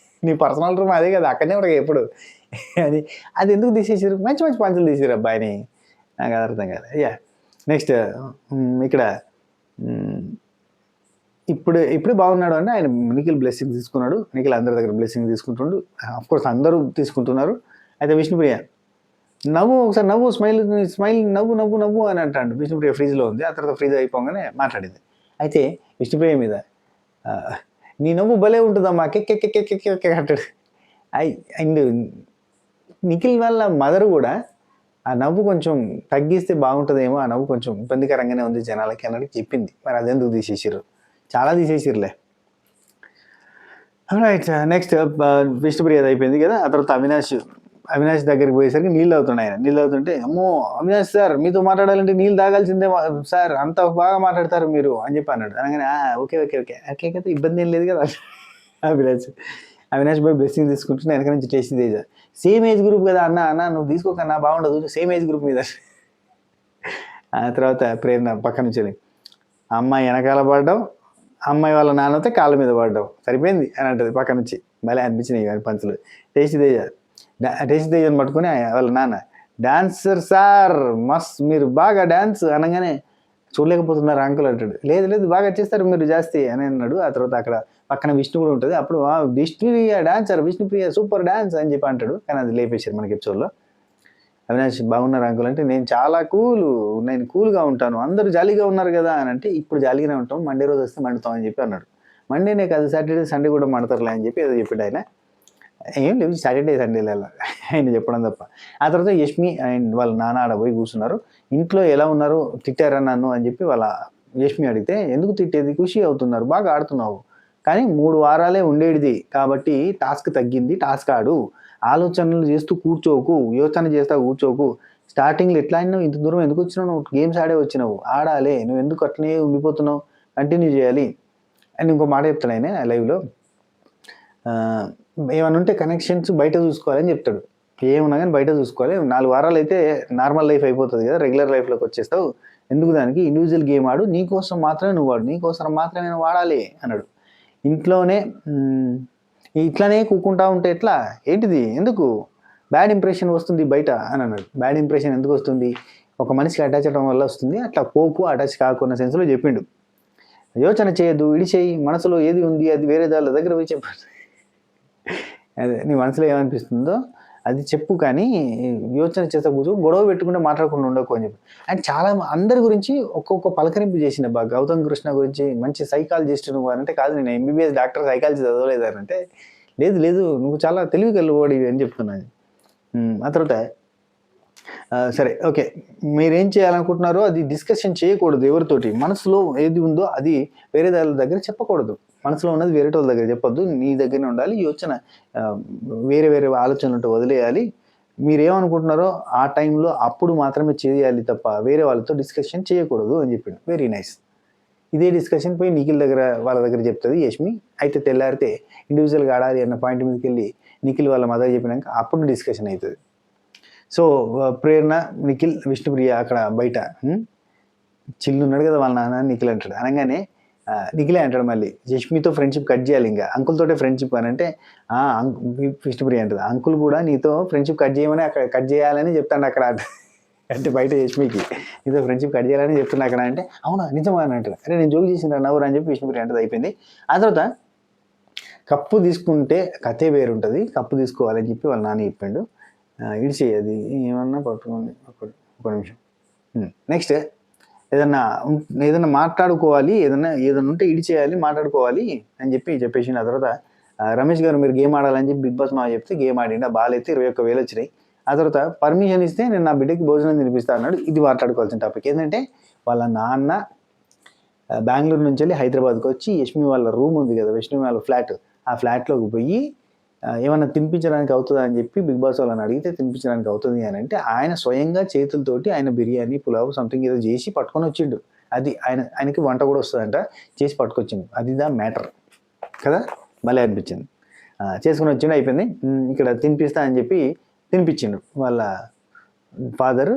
S3: నీ పర్సనల్ రూమ్ అదే కదా, అక్కడనే కూడా ఎప్పుడు అది ఎందుకు తీసేసారు, మంచి పంచులు తీసారు అబ్బాయిని, నాకు అది అర్థం కాదు. నెక్స్ట్ ఇక్కడ ఇప్పుడు బాగున్నాడు అంటే ఆయన నిఖిల్ బ్లెస్సింగ్ తీసుకున్నాడు, నిఖిల్ అందరి దగ్గర బ్లెస్సింగ్ తీసుకుంటుండు. అఫ్కోర్స్ అందరూ తీసుకుంటున్నారు. అయితే విష్ణుప్రియ ఒకసారి స్మైల్ నవ్వు అని అంటాడు. విష్ణుప్రియ ఫ్రీజ్లో ఉంది. ఆ తర్వాత ఫ్రీజ్ అయిపోగానే మాట్లాడింది. అయితే విష్ణుప్రియ మీద నీ నవ్వు భలే ఉంటుందమ్మా కెక్ అంటాడు. అండ్ నిఖిల్ వాళ్ళ మదర్ కూడా ఆ నవ్వు కొంచెం తగ్గిస్తే బాగుంటుందేమో, ఆ నవ్వు కొంచెం ఇబ్బందికరంగానే ఉంది జనాలకి అన్నట్టు చెప్పింది. మరి అదెందుకు తీసేసారు, చాలా తీసేసిరులే. రైట్, నెక్స్ట్ విష్ణుప్రియ అయిపోయింది కదా. ఆ తర్వాత అవినాష్ దగ్గరికి పోయేసరికి నీళ్ళు అవుతుంటే, అమ్మో అవినాష్ సార్ మీతో మాట్లాడాలంటే నీళ్ళు తాగాల్సిందే సార్, అంత బాగా మాట్లాడతారు మీరు అని చెప్పి అన్నాడు. అనగానే ఓకే అట్లయితే ఇబ్బంది ఏం లేదు కదా. అవినాష్ బాయ్ బ్లెస్సింగ్ తీసుకుంటున్నా, వెనక నుంచి taste Teja same age group కదా అన్న నువ్వు తీసుకోకన్నా బాగుండదు, సేమ్ ఏజ్ గ్రూప్ మీద. ఆ తర్వాత ప్రేరణ పక్క నుంచి అమ్మాయి వెనకాల పడ్డాం, అమ్మాయి వాళ్ళ నాన్నతో కాళ్ళ మీద పడ్డాం, సరిపోయింది అని అంటది పక్క నుంచి. భలే అనిపించినాయి కానీ పంచులు. టేస్ట్ తేజని పట్టుకుని వాళ్ళ నాన్న, డాన్సర్ సార్ మీరు బాగా డాన్స్ అనగానే, చూడలేకపోతున్నారు అంకుల్ అంటాడు. లేదు బాగా చేస్తారు మీరు జాస్తి అని అన్నాడు. ఆ తర్వాత అక్కడ పక్కన విష్ణు కూడా ఉంటుంది. అప్పుడు Vishnupriya dancer, Vishnupriya super dance అని చెప్పి అంటాడు. కానీ అది లేపేశారు మనకి ఎపిసోడ్లో. అవినాష్ బాగున్నారు అంకుల్ అంటే, నేను చాలా నేను కూల్గా ఉంటాను, అందరూ జాలీగా ఉన్నారు కదా అని అంటే, ఇప్పుడు జాలీగానే ఉంటాం, మండే రోజు వస్తే మండుతాం అని చెప్పి అన్నాడు. మండేనే కాదు సాటర్డే సండే కూడా మండతారులే అని చెప్పి ఏదో చెప్పాడు ఆయన. ఏం లేవు సాటర్డే సండేలలో ఆయన చెప్పడం తప్ప. ఆ తర్వాత యష్మి అండ్ వాళ్ళ నాన్న ఆడ పోయి కూర్చున్నారు. ఇంట్లో ఎలా ఉన్నారు, తిట్టారా నన్ను అని చెప్పి వాళ్ళ యష్మి అడిగితే, ఎందుకు తిట్టేది, ఖుషి అవుతున్నారు, బాగా ఆడుతున్నావు, కానీ 3 వారాలే ఉండేది కాబట్టి టాస్క్ తగ్గింది, టాస్క్ ఆడు, ఆలోచనలు చేస్తూ కూర్చోకు, యోచన చేస్తా కూర్చోకు, స్టార్టింగ్లో ఎట్లా అయినావు, ఇంత దూరం ఎందుకు వచ్చినావు, నువ్వు గేమ్స్ ఆడే వచ్చినావు, ఆడాలి, నువ్వు ఎందుకు అట్లనే ఉండిపోతున్నావు, కంటిన్యూ చేయాలి అని ఇంకో మాట చెప్తాడు ఆయన లైవ్లో. ఏమైనా ఉంటే కనెక్షన్స్ బయట చూసుకోవాలని చెప్తాడు. ఏమన్నా కానీ బయట చూసుకోవాలి, 4 వారాలు అయితే నార్మల్ లైఫ్ అయిపోతుంది కదా, రెగ్యులర్ లైఫ్లోకి వచ్చేస్తావు, ఎందుకు దానికి, ఇండివిజువల్ గేమ్ ఆడు, నీకోసం మాత్రమే నువ్వు వాడు, నీకోసం మాత్రమే నువ్వు వాడాలి అన్నాడు. ఇంట్లోనే ఇట్లానే కూకుంటా ఉంటే ఎట్లా, ఏంటిది, ఎందుకు బ్యాడ్ ఇంప్రెషన్ వస్తుంది బయట అని అన్నాడు. బ్యాడ్ ఇంప్రెషన్ ఎందుకు వస్తుంది, ఒక మనిషికి అటాచ్ అవ్వడం వల్ల వస్తుంది, అట్లా పోకు, అటాచ్ కాకున్న సెన్స్లో చెప్పిండు. యోచన చేయొద్దు, ఇడిచేయి, మనసులో ఏది ఉంది అది వేరే వాళ్ళ దగ్గర పోయి చెప్పు. అదే నీ మనసులో ఏమనిపిస్తుందో అది చెప్పు, కానీ యోచన చేస్తా కూర్చో, గొడవ పెట్టుకుంటే మాట్లాడకుండా ఉండకు అని చెప్పి. అండ్ చాలా అందరి గురించి ఒక్కొక్క పలకరింపు చేసిన బాగా. గౌతమ్ కృష్ణ గురించి మంచి సైకాలజిస్ట్ నువ్వు అంటే, కాదు నేను ఎంబీబీఎస్ డాక్టర్ సైకాలజీ చదవలేదు అని అంటే, లేదు లేదు నువ్వు చాలా తెలివిగలవాడివి అని చెప్తున్నాను. ఆ తర్వాత సరే ఓకే, మీరేం చేయాలనుకుంటున్నారో అది డిస్కషన్ చేయకూడదు ఎవరితోటి. మనసులో ఏది ఉందో అది వేరే వాళ్ళ దగ్గర చెప్పకూడదు. మనసులో ఉన్నది వేరే వాళ్ళ దగ్గర చెప్పొద్దు, నీ దగ్గరనే ఉండాలి. యోచన వేరే వేరే ఆలోచనలతో వదిలేయాలి. మీరేమనుకుంటున్నారో ఆ టైంలో అప్పుడు మాత్రమే చేయాలి తప్ప వేరే వాళ్ళతో డిస్కషన్ చేయకూడదు అని చెప్పిండు. Very nice. ఇదే డిస్కషన్ పోయి నిఖిల్ దగ్గర వాళ్ళ దగ్గర చెప్తుంది యష్మి. అయితే తెల్లారితే ఇండివిజువల్గా ఆడాలి అన్న పాయింట్ మీదకి వెళ్ళి నిఖిల్ వాళ్ళ మదర్ చెప్పినాక అప్పుడు డిస్కషన్ అవుతుంది. సో ప్రేరణ, నిఖిల్, విష్ణుప్రియ అక్కడ బయట చిల్లు ఉన్నాడు కదా వాళ్ళ నాన్న, నిఖిల్ అంటాడు. అనగానే నిఖిలే అంటాడు మళ్ళీ, యష్మితో ఫ్రెండ్షిప్ కట్ చేయాలి, ఇంకా అంకుల్తోటే ఫ్రెండ్షిప్ అని అంటే విష్ణుప్రియ అంటుంది, అంకుల్ కూడా నీతో ఫ్రెండ్షిప్ కట్ చేయమని అక్కడ కట్ చేయాలని చెప్తాడు అక్కడ అంటే బయట యష్మికి నీతో ఫ్రెండ్షిప్ కట్ చేయాలని చెప్తున్నా అక్కడ అంటే, అవునా నిజమా అని అంటాడు. అరే నేను జోక్ చేసిన నవ్వురు అని చెప్పి విష్ణుప్రియ అంటది. అయిపోయింది. ఆ తర్వాత కప్పు తీసుకుంటే కథే వేరుంటుంది, కప్పు తీసుకోవాలని చెప్పి వాళ్ళ నాన్న చెప్పిండు. ఇడిచి అది ఏమన్నా పట్టుకోండి ఒక నిమిషం. నెక్స్ట్ ఏదన్నా మాట్లాడుకోవాలి, ఏదన్నా ఉంటే ఇడిచేయాలి, మాట్లాడుకోవాలి అని చెప్పేసి ఆ తర్వాత రమేష్ గారు మీరు గేమ్ ఆడాలని చెప్పి బిగ్ బాస్ మా చెప్తే గేమ్ ఆడిండి, ఆ బాల్ అయితే 21,000 వచ్చినాయి. ఆ తర్వాత పర్మిషన్ ఇస్తే నేను నా బిడ్డకి భోజనం తినిపిస్తా అన్నాడు. ఇది మాట్లాడుకోవాల్సిన టాపిక్ ఏంటంటే, వాళ్ళ నాన్న బెంగళూరు నుంచి వెళ్ళి హైదరాబాద్కి వచ్చి యష్మి వాళ్ళ రూమ్ ఉంది కదా, యష్మి వాళ్ళ ఫ్లాట్, ఆ ఫ్లాట్లోకి పోయి ఏమన్నా తినిపించడానికి అవుతుందా అని చెప్పి బిగ్ బాస్ వాళ్ళని అడిగితే తినిపించడానికి అవుతుంది అని అంటే, ఆయన స్వయంగా చేతులతోటి ఆయన బిర్యానీ పులావ్ సంథింగ్ ఏదో చేసి పట్టుకొని వచ్చిండు. అది ఆయనకి వంట కూడా వస్తుందంట, చేసి పట్టుకొచ్చిండు. అది దా మ్యాటర్ కదా, భలే అనిపించింది. చేసుకుని వచ్చిండు, అయిపోయింది. ఇక్కడ తినిపిస్తా అని చెప్పి తినిపించిండు. వాళ్ళ ఫాదర్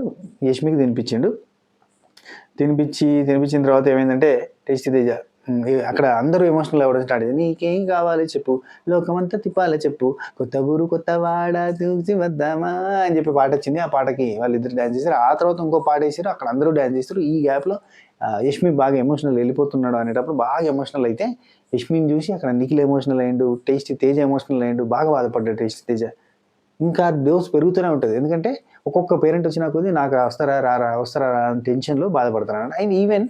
S3: యష్మికి తినిపించిండు. తినిపించిన తర్వాత ఏమైందంటే, టేస్టీ తేజ అక్కడ అందరూ ఎమోషనల్ అవ్వడం స్టార్ట్ అయింది. నీకేం కావాలి చెప్పు, లోకమంతా తిప్పాలి చెప్పు, కొత్త ఊరు కొత్త వాడ చూసి వద్దామా అని చెప్పి పాట వచ్చింది. ఆ పాటకి వాళ్ళిద్దరు డ్యాన్స్ చేశారు. ఆ తర్వాత ఇంకో పాట వేసారు, అక్కడ అందరూ డ్యాన్స్ చేస్తారు. ఈ గ్యాప్లో యష్మి బాగా ఎమోషనల్ వెళ్ళిపోతున్నాడు అనేటప్పుడు బాగా ఎమోషనల్ అయితే యష్మిని చూసి అక్కడ నిఖిల్ ఎమోషనల్ అయ్యిండు, టేస్టీ తేజ ఎమోషనల్ అయ్యిండు, బాగా బాధపడ్డాడు టేస్టీ తేజ. ఇంకా డోస్ పెరుగుతూనే ఉంటుంది, ఎందుకంటే ఒక్కొక్క పేరెంట్ వచ్చినా కొద్ది నాకు వస్తారా రారా అని టెన్షన్లో బాధపడుతున్నాడు. అండ్ ఈవెన్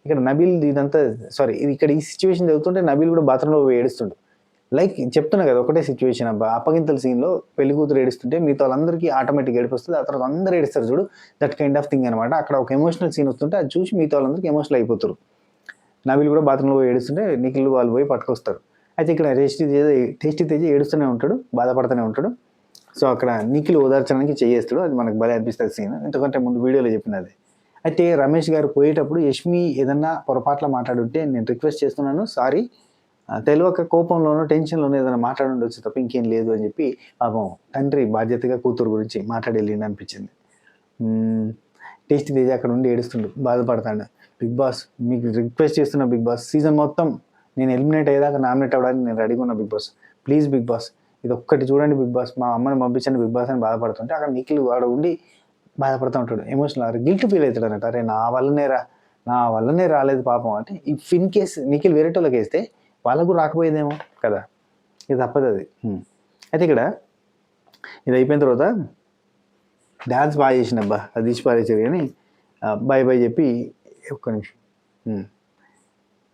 S3: ఇక్కడ నబీల్ ఇదంతా ఇక్కడ ఈ సిచ్యువేషన్ జరుగుతుంటే నబీల్ కూడా బాత్రూంలో పోయి ఏడుస్తుండు. లైక్ చెప్తున్నా కదా, ఒకటే సిచ్యువేషన్ అబ్బా, అప్పగింతల సీన్లో పెళ్లి కూతురు ఏడుస్తుంటే మిగతా వాళ్ళందరికీ ఆటోమేటిక్ ఏడుపు వస్తుంది. ఆ తర్వాత అందరూ ఏడుస్తారు చూడు, దట్ కైండ్ ఆఫ్ థింగ్ అనమాట. అక్కడ ఒక ఎమోషనల్ సీన్ వస్తుంటే అది చూసి మిగతా వాళ్ళందరికీ ఎమోషనల్ అయిపోతారు. నబీల్ కూడా బాత్రూంలో పోయి ఏడుస్తుంటే నిఖిల్ వాళ్ళు పోయి పట్టుకొస్తారు. అయితే ఇక్కడ టేస్టీ తేజ ఏడుస్తూనే ఉంటాడు, బాధపడుతూనే ఉంటాడు. సో అక్కడ నిఖిల్ ఓదార్చడానికి చేయేస్తాడు. అది మనకు భలే అనిపిస్తుంది సీన్, ఎందుకంటే ముందు వీడియోలో చెప్పినది. అయితే రమేష్ గారు పోయేటప్పుడు యష్మి ఏదన్నా పొరపాట్ల మాట్లాడుంటే నేను రిక్వెస్ట్ చేస్తున్నాను, సారీ, తెలియక కోపంలోనో టెన్షన్లోనో ఏదైనా మాట్లాడుండొచ్చు తప్ప ఇంకేం లేదు అని చెప్పి పాపం తండ్రి బాధ్యతగా కూతురు గురించి మాట్లాడి వెళ్ళిండి అనిపించింది. టేస్టీ తేజ అక్కడ ఉండి ఏడుస్తుండు, బాధపడతాడు. బిగ్ బాస్ మీకు రిక్వెస్ట్ చేస్తున్నా, బిగ్ బాస్ సీజన్ మొత్తం నేను ఎలిమినేట్ అయ్యేదాకా నామినేట్ అవ్వడానికి నేను రెడీగా ఉన్నా Bigg Boss, please Bigg Boss ఇది ఒక్కటి చూడండి బిగ్ బాస్, మా అమ్మని పంపించండి బిగ్ బాస్ అని బాధపడుతుంటే అక్కడ నిఖిల్ వాడు ఉండి బాధపడుతూ ఉంటాడు, ఎమోషనల్ గిల్ట్ ఫీల్ అవుతాడు అన్నట్టు. అరే నా వల్లనే రాలేదు పాపం అంటే. ఇఫ్ ఇన్ కేస్ నిఖిల్ వేరే వాళ్ళకి వేస్తే వాళ్ళకు రాకపోయేదేమో కదా, ఇది తప్పదు అది. అయితే ఇక్కడ ఇది అయిపోయిన తర్వాత డ్యాన్స్ బాగా చేసినబ్బా, అది తీసి పారేసారు కానీ బాయ్ చెప్పి ఒక్క నిమిషం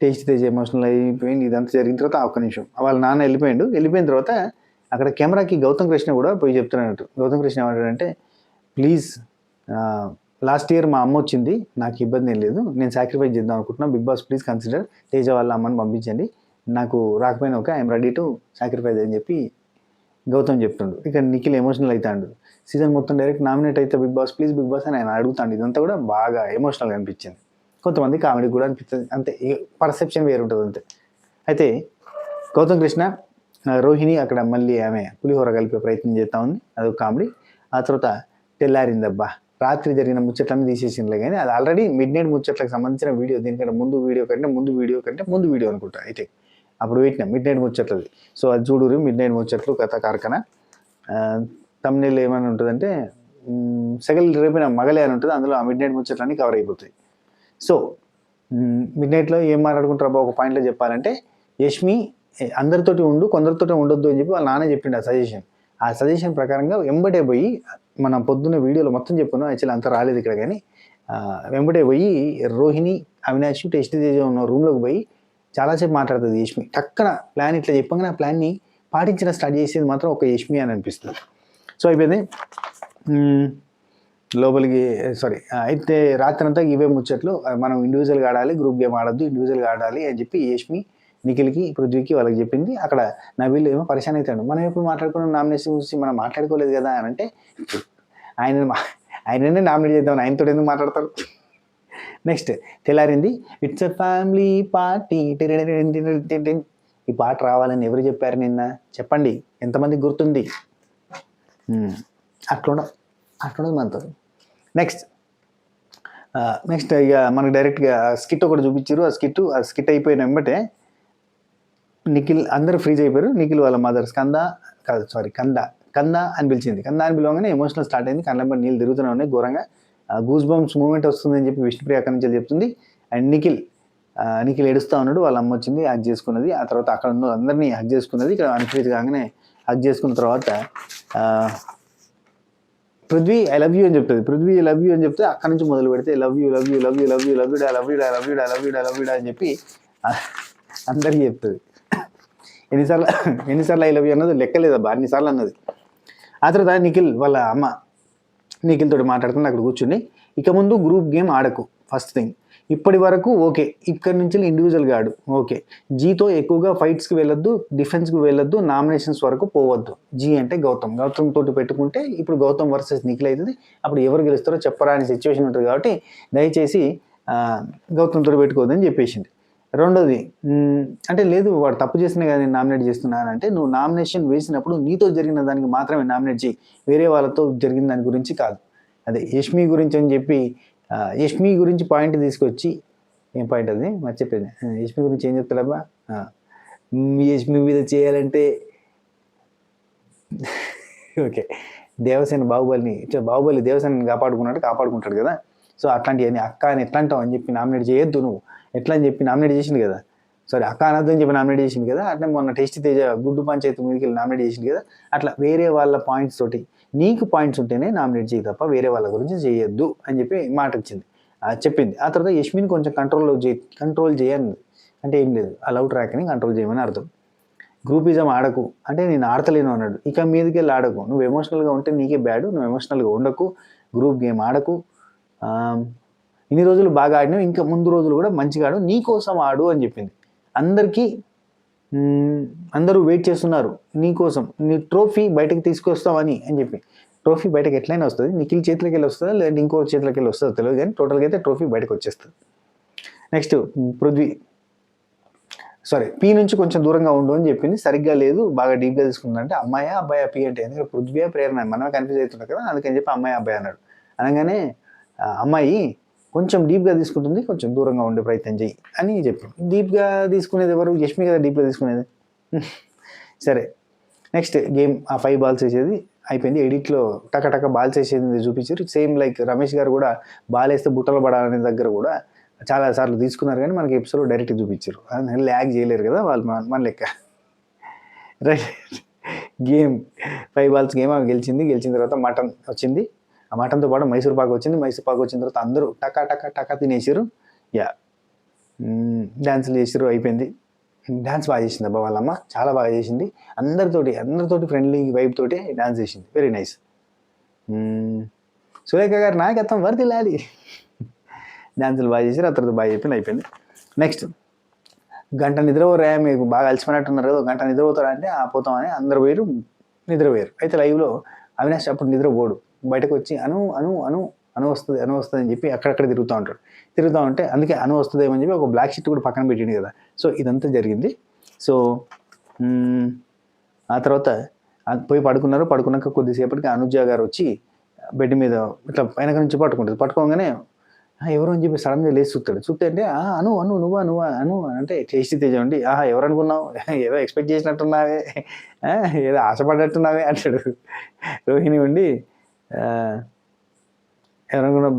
S3: టేస్ట్ తేజ్ ఎమోషనల్ అయిపోయింది. ఇదంతా జరిగిన తర్వాత ఒక్క నిమిషం వాళ్ళ నాన్న వెళ్ళిపోయిన తర్వాత అక్కడ కెమెరాకి గౌతమ్ కృష్ణ కూడా పోయి చెప్తున్నట్టు. గౌతమ్ కృష్ణ ఏమంటాడంటే, ప్లీజ్ లాస్ట్ ఇయర్ మా అమ్మ వచ్చింది, నాకు ఇబ్బంది ఏం లేదు, నేను సాక్రిఫైస్ చేద్దాం అనుకుంటున్నాను, Bigg Boss please consider Teja వాళ్ళ అమ్మని పంపించండి, నాకు రాకపోయినా okay, I'm ready to sacrifice అని చెప్పి గౌతమ్ చెప్తుండు. ఇక నిఖిల్ ఎమోషనల్ అవుతాడు. సీజన్ మొత్తం డైరెక్ట్ నామినేట్ అయితే Bigg Boss please Bigg Boss అని ఆయన అడుగుతాడు. ఇదంతా కూడా బాగా ఎమోషనల్గా అనిపించింది. కొంతమంది కామెడీ కూడా అనిపిస్తుంది, అంతే, పర్సెప్షన్ వేరు ఉంటుంది అంతే. అయితే గౌతమ్ కృష్ణ రోహిణి అక్కడ మళ్ళీ ఆమె పులిహోర కలిపే ప్రయత్నం చేస్తూ ఉంది, అదొక కామెడీ. ఆ తర్వాత తెల్లారిందబ్బా, రాత్రి జరిగిన ముచ్చట్లన్నీ తీసేసిందిలే కానీ అది ఆల్రెడీ మిడ్ నైట్ ముచ్చట్లకు సంబంధించిన వీడియో, దీనికంటే ముందు వీడియో కంటే ముందు వీడియో అనుకుంటా. అయితే అప్పుడు పెట్టిన మిడ్ నైట్ ముచ్చట్లది. సో అది చూడుర్రి, మిడ్ నైట్ ముచ్చట్లు కథ కార్ఖాన. తమ్నేల్ ఏమని ఉంటుందంటే సెగల్ రేపిన మగలే అని ఉంటుంది, అందులో ఆ మిడ్ నైట్ ముచ్చట్లన్నీ కవర్ అయిపోతాయి. సో మిడ్ నైట్లో ఏం మాట్లాడుకుంటారు అబ్బా ఒక పాయింట్లో చెప్పాలంటే, యష్మి అందరితోటి ఉండు, కొందరితోటి ఉండొద్దు అని చెప్పి వాళ్ళ నాన్న చెప్పిండు ఆ సజెషన్ ప్రకారంగా వెంబడే పోయి, మనం పొద్దున్న వీడియోలో మొత్తం చెప్పుకున్నాం, యాక్చువల్లీ అంతా రాలేదు ఇక్కడ కానీ, వెంబడే పోయి రోహిణి, అవినాష్, టెస్ట్ తేజ ఉన్న రూమ్లోకి పోయి చాలాసేపు మాట్లాడుతుంది యష్మి. టక్కన ప్లాన్ ఇట్లా చెప్పగానే ఆ ప్లాన్ని పాటించడం స్టార్ట్ చేసేది మాత్రం ఒక యష్మి అని అనిపిస్తుంది. సో అయిపోయింది లోపలికి. అయితే రాత్రి అంతా ఇవే ముచ్చట్లు, మనం ఇండివిజువల్గా ఆడాలి, గ్రూప్ గేమ్ ఆడద్దు, ఇండివిజువల్గా ఆడాలి అని చెప్పి యష్మి నిఖిల్కి, పృథ్వీకి వాళ్ళకి చెప్పింది. అక్కడ నబీల్ ఏమో పరిశాన్ అవుతాడు, మనం ఎప్పుడు మాట్లాడుకున్న నామినేషన్ గురించి మనం మాట్లాడుకోలేదు కదా అని అంటే, ఆయననే నామినేట్ చేద్దామని ఆయనతో ఎందుకు మాట్లాడతారు. నెక్స్ట్ తెల్లారింది, ఇట్స్ ఎ ఫ్యామిలీ పార్టీ, ఈ పాట రావాలని ఎవరు చెప్పారు నిన్న చెప్పండి, ఎంతమందికి గుర్తుంది? అట్లుండదు మనతో. నెక్స్ట్ ఇక మనకు డైరెక్ట్గా స్కిట్ ఒకటి చూపించారు. ఆ స్కిట్ అయిపోయిన వెంబటే నిఖిల్ అందరూ ఫ్రీజ్ అయిపోయారు. నిఖిల్ వాళ్ళ మదర్ కంద అని పిలిచింది. కంద అని పిలవగానే ఎమోషనల్ స్టార్ట్ అయింది, కళ్ళంబడి నీళ్ళు తిరుగుతూనే ఉన్నాయి ఘోరంగా. గూస్ బంప్స్ మూమెంట్ వస్తుందని చెప్పి విష్ణుప్రియ అక్కడి నుంచి చెప్తుంది. అండ్ నిఖిల్ ఏడుస్తూ ఉన్నాడు, వాళ్ళ అమ్మ వచ్చింది, హగ్ చేసుకున్నది. ఆ తర్వాత అక్కడ ఉన్న అందరినీ హగ్ చేసుకున్నది. ఇక్కడ అన్ఫ్రీజ్ కాగానే హగ్ చేసుకున్న తర్వాత పృథ్వీ ఐ లవ్ యూ అని చెప్తుంది. పృథ్వీ ఐ లవ్ యూ అని చెప్తే అక్కడి నుంచి మొదలు పెడితే లవ్ యూ అని చెప్పి అందరికీ చెప్తుంది. ఎన్నిసార్లు ఐ లవ్ యూ అన్నది లెక్కలేదబ్బా, అన్నిసార్లు అన్నది. ఆ తర్వాత నిఖిల్ వాళ్ళ అమ్మ నిఖిల్ తోటి మాట్లాడుతుంది అక్కడ కూర్చుని, ఇక ముందు గ్రూప్ గేమ్ ఆడకు, ఫస్ట్ థింగ్. ఇప్పటి వరకు ఓకే, ఇక్కడి నుంచి ఇండివిజువల్గా ఆడు, ఓకే. జీతో ఎక్కువగా ఫైట్స్కి వెళ్ళొద్దు, డిఫెన్స్కి వెళ్ళొద్దు, నామినేషన్స్ వరకు పోవద్దు. జీ అంటే గౌతమ్ తోటి పెట్టుకుంటే ఇప్పుడు గౌతమ్ వర్సెస్ నిఖిల్ అవుతుంది, అప్పుడు ఎవరు గెలుస్తారో చెప్పరా అనే సిచ్యువేషన్ ఉంటుంది. కాబట్టి దయచేసి గౌతమ్ తోటి పెట్టుకోవద్దని చెప్పేసింది. రెండోది అంటే లేదు వాడు తప్పు చేసినా కానీ నేను నామినేట్ చేస్తున్నానంటే, నువ్వు నామినేషన్ వేసినప్పుడు నీతో జరిగిన దానికి మాత్రమే నామినేట్ చేయి, వేరే వాళ్ళతో జరిగిన దాని గురించి కాదు. అదే యష్మి గురించి అని చెప్పి యష్మి గురించి పాయింట్ తీసుకొచ్చి, ఏం పాయింట్ అది మర్చిపోయింది. యష్మి గురించి ఏం చెప్తాడబ్బా, యష్మి మీద చేయాలంటే ఓకే, బాహుబలి దేవసేనని కాపాడుకుంటాడు కదా. సో అట్లాంటివన్నీ అక్క అని ఎట్లా అంటావు అని చెప్పి నామినేట్ చేయొద్దు, నువ్వు ఎట్లా అని చెప్పి నామినేట్ చేసింది కదా. అక్క అనద్దు అని చెప్పి నామినేట్ చేసింది కదా. అట్లా మొన్న టెస్ట్ తేజ గుడ్డు పంచాయతీ మీదకి నామినేట్ చేసింది కదా. అట్లా వేరే వాళ్ళ పాయింట్స్ తోటి నీకు పాయింట్స్ ఉంటేనే నామినేట్ చేయి తప్ప వేరే వాళ్ళ గురించి చేయొద్దు అని చెప్పి మాట చెప్పింది. ఆ తర్వాత యష్మిని కొంచెం కంట్రోల్ చేయను అంటే ఏం లేదు, ఆ లవ్ ట్రాక్ని కంట్రోల్ చేయమని అర్థం. గ్రూపిజం ఆడకు అంటే నేను ఆడతలేను అన్నాడు. ఇక మీదకి వెళ్ళి ఆడకు, నువ్వు ఎమోషనల్గా ఉంటే నీకే బ్యాడ్, నువ్వు ఎమోషనల్గా ఉండకు, గ్రూప్ గేమ్ ఆడకు. ఇన్ని రోజులు బాగా ఆడినావు, ఇంకా ముందు రోజులు కూడా మంచిగా ఆడు, నీ కోసం ఆడు అని చెప్పింది. అందరూ వెయిట్ చేస్తున్నారు నీ కోసం, నీ ట్రోఫీ బయటకు తీసుకొస్తామని చెప్పి. ట్రోఫీ బయటకు ఎట్లయినా వస్తుంది, నిఖిల్ చేతిలోకి వెళ్ళి వస్తుందా లేదంటే ఇంకో చేతిలోకి వెళ్ళి వస్తుందో తెలియదు, కానీ టోటల్గా అయితే ట్రోఫీ బయటకు వచ్చేస్తుంది. నెక్స్ట్ పీ నుంచి కొంచెం దూరంగా ఉండు అని చెప్పింది. సరిగ్గా లేదు, బాగా డీప్గా తీసుకుందంటే అమ్మాయా అబ్బాయా పీ అంటే, ఎందుకంటే పృథ్వీ ప్రేరణ మనమే కన్ఫ్యూజ్ అవుతున్నాం కదా, అందుకని చెప్పి అమ్మాయి అబ్బాయి అన్నాడు. అనగానే అమ్మాయి కొంచెం డీప్గా తీసుకుంటుంది, కొంచెం దూరంగా ఉండే ప్రయత్నం చెయ్యి అని చెప్పి. డీప్గా తీసుకునేది ఎవరు? యష్మి కదా డీప్గా తీసుకునేది. సరే నెక్స్ట్ గేమ్, ఆ 5 balls వేసేది అయిపోయింది. ఎడిట్లో టక బాల్స్ వేసేది చూపించారు. సేమ్ లైక్ రమేష్ గారు కూడా బాల్ వేస్తే బుట్టలు పడాలనే దగ్గర కూడా చాలా సార్లు తీసుకున్నారు, కానీ మనకి ఎపిసోడ్ డైరెక్ట్ చూపించారు, ల్యాగ్ చేయలేరు కదా వాళ్ళు మన లెక్క. రైట్, గేమ్ 5 balls గేమ్ ఆమె గెలిచిన తర్వాత మటన్ వచ్చింది. ఆ మటన్తో పాటు మైసూర్ పాక్ వచ్చింది. మైసూర్ పాక్ వచ్చిన తర్వాత అందరూ టకా తినేసారు. డ్యాన్సులు చేసారు, అయిపోయింది. డ్యాన్స్ బాగా చేసింది అబ్బా వాళ్ళమ్మ, చాలా బాగా చేసింది. అందరితోటి ఫ్రెండ్లీ వైబ్ తోటి డ్యాన్స్ చేసింది, వెరీ నైస్. సురేఖ గారు నాయకత్వం వర్ధిల్లాలి. డాన్సులు బాగా చేశారు, ఆ తర్వాత బాగా చెప్పింది, అయిపోయింది. నెక్స్ట్ గంట నిద్రపోరా, మీకు బాగా అలసిపోయినట్టున్నారు కదా, గంట నిద్రపోతారా అంటే పోతామని అందరు నిద్రపోయారు. అయితే లైవ్లో అవినాష్ అప్పుడు నిద్రపోడు, బయటకు వచ్చి అను వస్తుంది అని చెప్పి అక్కడక్కడ తిరుగుతూ ఉంటే అందుకే అను వస్తుందేమని చెప్పి ఒక బ్లాక్ షీట్ కూడా పక్కన పెట్టింది కదా. సో ఇదంతా జరిగింది. సో ఆ తర్వాత పోయి పడుకున్నాక కొద్దిసేపటికి అనుజ గారు వచ్చి బెడ్ మీద ఇట్లా వెనక నుంచి పట్టుకోగానే ఎవరు అని చెప్పి సడన్గా లేచి చూస్తాడు. చూస్తే అంటే అను అను నువ్వా నువ్వా అను అంటే టేస్టీ తేజ ఉండి ఎవరు అనుకున్నావు, ఏదో ఎక్స్పెక్ట్ చేసినట్టున్నావే, ఏదో ఆశపడ్డట్టున్నావే అంటాడు. రోహిణి ఉండి ఎవరనుకున్నా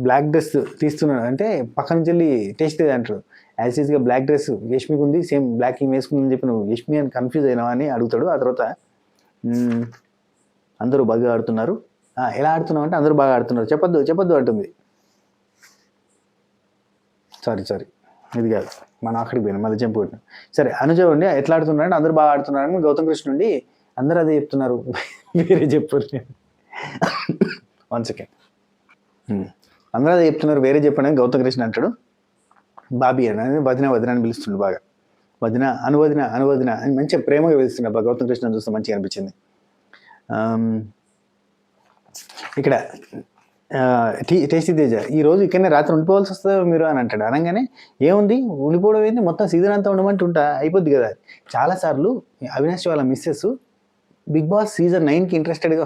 S3: బ్లాక్ డ్రెస్ తీస్తున్నాడు అంటే పక్క నుంచి వెళ్ళి టేస్ట్ అంటాడు. యాజ్ ఈజ్గా బ్లాక్ డ్రెస్ యష్మికి ఉంది, సేమ్ బ్లాక్ ఏం వేసుకుందని చెప్పి నువ్వు యష్మి అని కన్ఫ్యూజ్ అయినావా అని అడుగుతాడు. ఆ తర్వాత అందరూ బాగా ఆడుతున్నారు, ఎలా ఆడుతున్నావు అంటే అందరూ బాగా ఆడుతున్నారు, చెప్పొద్దు అంటుంది. సారీ ఇది కాదు, మనం అక్కడికి పోయినాం, మళ్ళీ జంప్ కొట్టినాం. సరే అనుజ ఉండి ఎట్లా ఆడుతున్నారు అంటే అందరూ బాగా ఆడుతున్నారని గౌతమ్ కృష్ణ నుండి అందరూ అదే చెప్తున్నారు, వేరే చెప్పారు. 1 సెకండ్. అందరూ అదే చెప్తున్నారు, వేరే చెప్పండి అని గౌతమ్ కృష్ణ అంటాడు. బాబీ అని వదిన అని పిలుస్తుండు బాగా, వదిన అనువదిన అని మంచిగా ప్రేమగా పిలుస్తుండే గౌతమ్ కృష్ణ చూస్తే మంచిగా అనిపించింది. ఇక్కడ టేస్టీ తేజ ఈరోజు ఇక్కడనే రాత్రి ఉండిపోవాల్సి వస్తుందా మీరు అని అంటాడు. అనగానే ఏముంది ఉండిపోవడం ఏంటి, మొత్తం సీజన్ అంతా ఉండమంటుంటా అయిపోద్ది కదా. చాలాసార్లు అవినాష్ వాళ్ళ మిస్సెస్ బిగ్ బాస్ సీజన్ 9కి ఇంట్రెస్టెడ్గా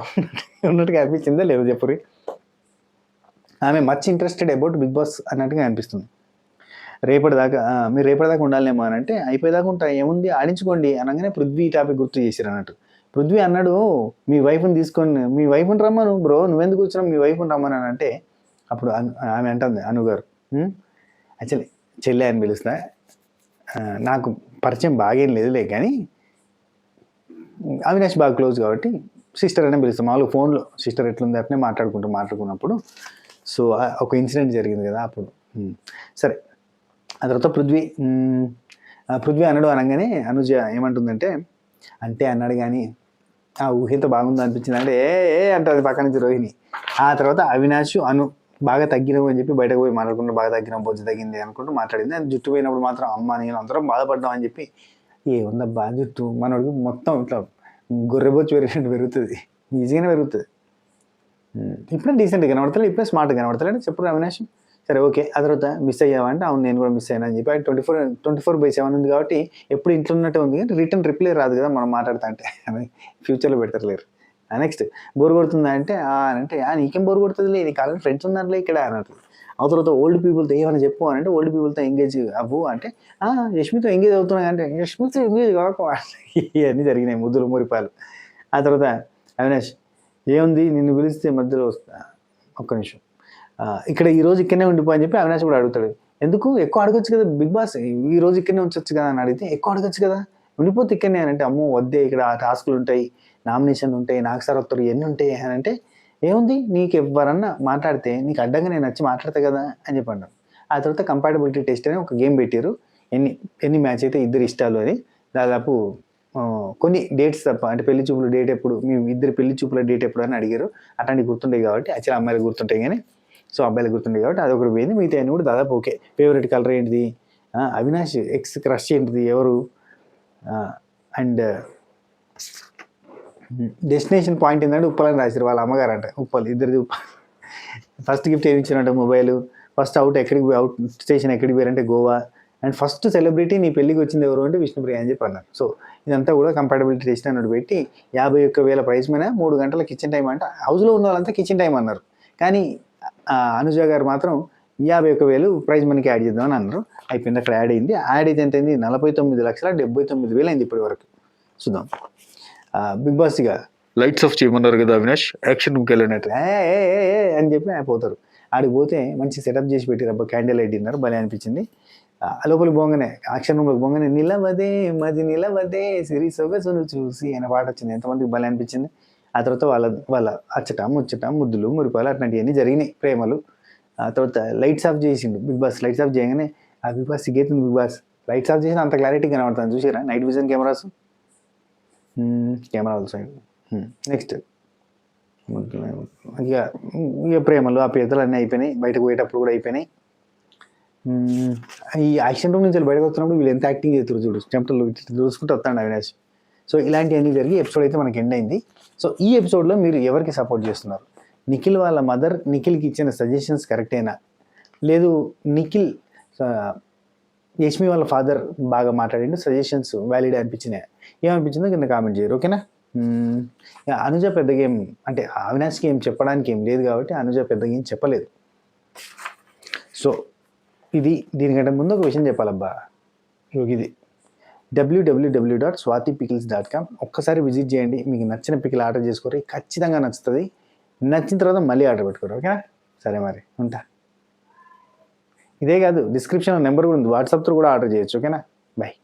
S3: ఉన్నట్టుగా అనిపించిందా లేదు చెప్పురి. ఆమె much interested about Bigg Boss అన్నట్టుగా అనిపిస్తుంది. మీరు రేపటిదాకా ఉండాలేమో అని అంటే అయిపోయేదాకా ఉంటా, ఏముంది ఆడించుకోండి అనగానే పృథ్వీ టాపిక్ గుర్తు చేశారు అన్నట్టు. పృథ్వీ అన్నాడు మీ వైఫ్ని తీసుకొని, మీ వైఫ్ని రమ్మను బ్రో, నువ్వెందుకు వచ్చినావు మీ వైఫ్ని రమ్మని అని అంటే అప్పుడు ఆమె అంటుంది అనుగారు, యాక్చువల్లీ చెల్లె అని పిలుస్తా, నాకు పరిచయం బాగేం లేదులే కానీ అవినాష్ బాగా క్లోజ్ కాబట్టి సిస్టర్ అనే పిలుస్తాం. మామూలుగా ఫోన్లో సిస్టర్ ఎట్లుంది అట్నే మాట్లాడుకున్నప్పుడు సో ఒక ఇన్సిడెంట్ జరిగింది కదా అప్పుడు. సరే ఆ తర్వాత పృథ్వీ అన్నాడు అనగానే అనుజ ఏమంటుందంటే అంటే అన్నాడు కానీ ఆ ఊహంతో బాగుంది అనిపించింది అంటే అంటుంది పక్క నుంచి రోహిణి. ఆ తర్వాత అవినాష్ బాగా తగ్గినావు అని చెప్పి బయటకు పోయి మాట్లాడుకుంటూ బాగా తగ్గినాం, బొజ్జు తగ్గింది అనుకుంటూ మాట్లాడింది. అది జుట్టు పోయినప్పుడు మాత్రం అమ్మ నేను అందరం బాధపడ్డాం అని చెప్పి ఏముందబ్బా జుట్టు మనోడికి మొత్తం ఇట్లా గొర్రెబొచ్చు పెరుగుతుంది, ఈజీగానే పెరుగుతుంది. ఇప్పుడే డీసెంట్గా కనబడతలే, ఇప్పుడే స్మార్ట్గా కనబడతలే అంటే చెప్పు అవినాష్. సరే ఓకే. ఆ తర్వాత మిస్ అయ్యావా అంటే అవును నేను కూడా మిస్ అయ్యాను అని చెప్పి. ఆయన 24/7 ఉంది కాబట్టి ఎప్పుడు ఇంట్లో ఉన్నట్టే ఉంది కానీ రిటర్న్ రిప్లై రాదు కదా మనం మాట్లాడుతా అంటే, ఫ్యూచర్లో పెడతారులేరు. నెక్స్ట్ బోర్ కొడుతుందా అంటే నీకేం బోర్ కొడుతుంది, నీకు ఆల్రెడీ ఫ్రెండ్స్ ఉన్నారులే ఇక్కడ అన్నట్టు. ఆ తర్వాత ఓల్డ్ పీపుల్తో ఏమైనా చెప్పు అంటే ఓల్డ్ పీపుల్తో ఎంగేజ్ అవ్వు అంటే యష్మితో ఎంగేజ్ అవుతున్నాయి అంటే యష్మితో ఎంగేజ్ కాక ఇవన్నీ జరిగినాయి ముద్దులు మురిపాలు. ఆ తర్వాత అవినాష్ ఏముంది నిన్ను పిలిస్తే మధ్యలో వస్తా, ఒక్క నిమిషం ఇక్కడ ఈరోజు ఇక్కడనే ఉండిపో అని చెప్పి అవినాష్ కూడా అడుగుతాడు. ఎందుకు ఎక్కువ అడగొచ్చు కదా బిగ్ బాస్, ఈ రోజు ఇక్కడనే ఉంచొచ్చు కదా అని అడిగితే ఎక్కువ అడగొచ్చు కదా, ఉండిపోతే ఇక్కడనే అని అంటే అమ్మో వద్దే ఇక్కడ టాస్కులు ఉంటాయి, నామినేషన్లు ఉంటాయి, నాకు సార్ వస్తారు ఎన్ని ఉంటాయి అని అంటే ఏముంది నీకు ఎవరన్నా మాట్లాడితే నీకు అడ్డంగా నేను వచ్చి మాట్లాడతా కదా అని చెప్పి అన్నాడు. ఆ తర్వాత కంపాటబిలిటీ టెస్ట్ అని ఒక గేమ్ పెట్టారు, ఎన్ని మ్యాచ్ అయితే ఇద్దరు ఇష్టాలు అని. దాదాపు కొన్ని డేట్స్ తప్ప అంటే పెళ్లి చూపుల డేట్ ఎప్పుడు, మీ ఇద్దరు పెళ్లి చూపుల డేట్ ఎప్పుడు అని అడిగారు. అట్లాంటివి గుర్తుంటాయి కాబట్టి యాక్చువల్లీ అమ్మాయిలు గుర్తుంటాయి కానీ సో అబ్బాయిలు గుర్తుండే కాబట్టి అదొకటి పోయింది. మిగతా అన్ని కూడా దాదాపు ఓకే. ఫేవరెట్ కలర్ ఏంటిది, అవినాష్ ఎక్స్ క్రష్ ఏంటిది ఎవరు, అండ్ డెస్టినేషన్ పాయింట్ ఏంటంటే ఉప్పలని రాశారు వాళ్ళ అమ్మగారు అంట. ఉప్పల్ ఇద్దరిది ఫస్ట్ గిఫ్ట్ ఏమి ఇచ్చినట్టు మొబైల్, ఫస్ట్ అవుట్ స్టేషన్ ఎక్కడికి పోయారంటే గోవా, అండ్ ఫస్ట్ సెలబ్రిటీ నీ పెళ్ళికి వచ్చింది ఎవరు అంటే విష్ణుప్రియ అని చెప్పి అన్నారు. సో ఇదంతా కూడా కంపాటబిలిటీ టెస్ట్ అన్నట్టు పెట్టి 51,000 ప్రైస్ మీద 3 గంటల కిచెన్ టైం అంటే హౌస్లో ఉన్న వాళ్ళంతా కిచెన్ టైం అన్నారు. కానీ అనుజ గారు మాత్రం 51,000 ప్రైజ్ మనకి యాడ్ చేద్దామని అన్నారు. అయిపోయింది, అక్కడ యాడ్ అయింది. యాడ్ అయితే ఎంత అయింది 49,79,000 అయింది ఇప్పటి వరకు. చూద్దాం. బిగ్ బాస్ ఇక లైట్స్ ఆఫ్ చేయమన్నారు కదా అవినాష్, యాక్షన్ రూమ్కి వెళ్ళినట్టు అని చెప్పి పోతారు. ఆడికి పోతే మంచి సెటప్ చేసి పెట్టి రబ్బా క్యాండిల్ లైట్ డిన్నర్ భలే అనిపించింది. లోపలికి పోగానే యాక్షన్ రూమ్లోకి పోగానే నిలవదే మది నిలవదే సిరి సొగసును చూసి అనే పాట వచ్చింది, ఎంతమందికి భలే అనిపించింది. ఆ తర్వాత వాళ్ళ అచ్చట ముచ్చట ముద్దులు మురిపాలు అట్లాంటివన్నీ జరిగినాయి, ప్రేమలు. ఆ తర్వాత లైట్స్ ఆఫ్ చేసిండు బిగ్ బాస్. లైట్స్ ఆఫ్ చేయగానే ఆ బిగ్ బాస్ సిగ్గేతుంది. బిగ్ బాస్ లైట్స్ ఆఫ్ చేసిన అంత క్లారిటీ కనబడుతుంది చూసారా, night vision cameras also. Next ఇక ప్రేమలు ఆ పేదలు అన్నీ అయిపోయినాయి, బయటకు పోయేటప్పుడు కూడా అయిపోయినాయి. ఈ యాక్షన్ రూమ్ నుంచి బయటకు వస్తున్నప్పుడు వీళ్ళు ఎంత యాక్టింగ్ చేస్తారు చూడు, చెంపలు చూసుకుంటూ వస్తాడు అవినాష్. సో ఇలాంటివన్నీ జరిగి ఎపిసోడ్ అయితే మనకి ఎండ్ అయింది. సో ఈ ఎపిసోడ్లో మీరు ఎవరికి సపోర్ట్ చేస్తున్నారు? నిఖిల్ వాళ్ళ మదర్ నిఖిల్కి ఇచ్చిన సజెషన్స్ కరెక్టేనా, లేదు నిఖిల్ యష్మి వాళ్ళ ఫాదర్ బాగా మాట్లాడిండు సజెషన్స్ వ్యాలిడ్ అనిపించినాయి, ఏమనిపించిందో కింద కామెంట్ చేయరు, ఓకేనా? అనుజ పెద్దగా ఏం అంటే అవినాష్కి ఏం చెప్పడానికి ఏం లేదు కాబట్టి అనుజ పెద్దగా ఏం చెప్పలేదు. సో దీనికంటే ముందు ఒక విషయం చెప్పాలబ్బా, ఇది www.swatipickles.com. ఒక్కసారి విజిట్ చేయండి, మీకు నచ్చిన పికిల్ ఆర్డర్ చేసుకోరు, ఖచ్చితంగా నచ్చుతుంది. నచ్చిన తర్వాత మళ్ళీ ఆర్డర్ పెట్టుకోరు, ఓకేనా? సరే మరి ఉంటా. ఇదే కాదు, డిస్క్రిప్షన్లో నెంబర్ కూడా ఉంది, వాట్సాప్తో కూడా ఆర్డర్ చేయొచ్చు, ఓకేనా? బాయ్.